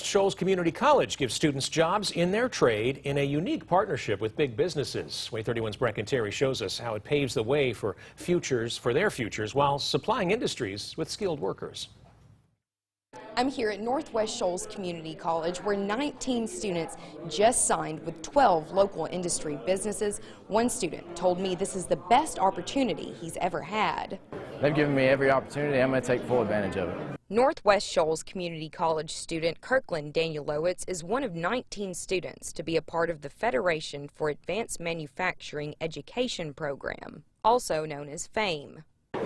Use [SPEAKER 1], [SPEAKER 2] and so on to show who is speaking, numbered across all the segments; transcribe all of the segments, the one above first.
[SPEAKER 1] Shoals Community College gives students jobs in their trade in a unique partnership with big businesses. Way 31's Breken shows us how it paves the way for their futures while supplying industries with skilled workers.
[SPEAKER 2] I'm here at Northwest Shoals Community College where 19 students just signed with 12 local industry businesses. One student told me this is the best opportunity he's ever had.
[SPEAKER 3] They've given me every opportunity. I'm going to take full advantage of it.
[SPEAKER 2] Northwest Shoals Community College student Kirkland Danielowicz is one of 19 students to be a part of the Federation for Advanced Manufacturing Education program, also known as F.A.M.E.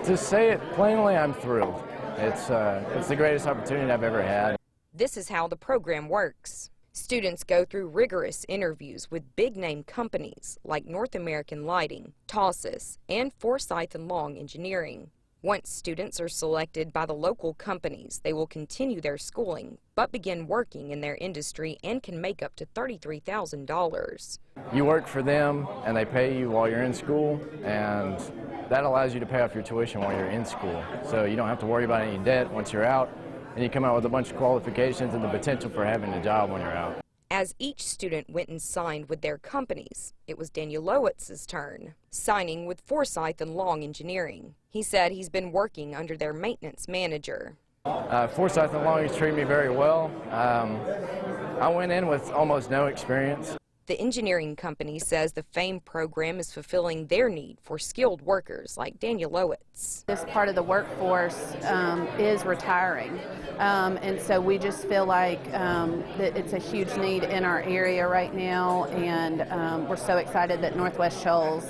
[SPEAKER 3] To say it plainly, I'm thrilled. It's the greatest opportunity I've ever had.
[SPEAKER 2] This is how the program works. Students go through rigorous interviews with big-name companies like North American Lighting, Tasus, and Forsythe and Long Engineering. Once students are selected by the local companies, they will continue their schooling, but begin working in their industry and can make up to $33,000.
[SPEAKER 3] You work for them, and they pay you while you're in school, and that allows you to pay off your tuition while you're in school. So you don't have to worry about any debt once you're out, and you come out with a bunch of qualifications and the potential for having a job when you're out.
[SPEAKER 2] As each student went and signed with their companies, it was Danielowicz's turn, signing with Forsythe and Long Engineering. He said he's been working under their maintenance manager.
[SPEAKER 3] Forsythe and Long has treated me very well. I went in with almost no experience.
[SPEAKER 2] The engineering company says the F.A.M.E. program is fulfilling their need for skilled workers like Danielowicz.
[SPEAKER 4] This part of the workforce is retiring, and so we just feel like that it's a huge need in our area right now, and we're so excited that Northwest Shoals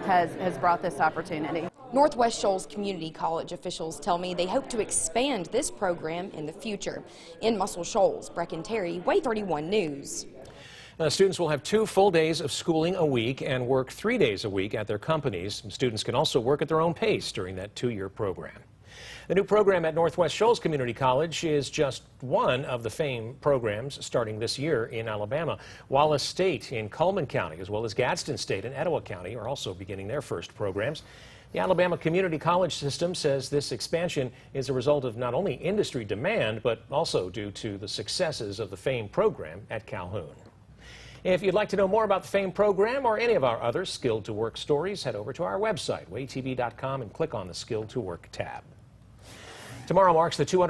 [SPEAKER 4] has brought this opportunity.
[SPEAKER 2] Northwest Shoals Community College officials tell me they hope to expand this program in the future. In Muscle Shoals, Breken, Way 31 News.
[SPEAKER 1] Students will have 2 full days of schooling a week and work 3 days a week at their companies. Students can also work at their own pace during that 2-year program. The new program at Northwest Shoals Community College is just one of the F.A.M.E. programs starting this year in Alabama. Wallace State in Cullman County, as well as Gadsden State and Etowah County, are also beginning their first programs. The Alabama Community College system says this expansion is a result of not only industry demand, but also due to the successes of the F.A.M.E. program at Calhoun. If you'd like to know more about the F.A.M.E. program or any of our other Skilled to Work stories, head over to our website, waytv.com, and click on the Skilled to Work tab. Tomorrow marks the 200th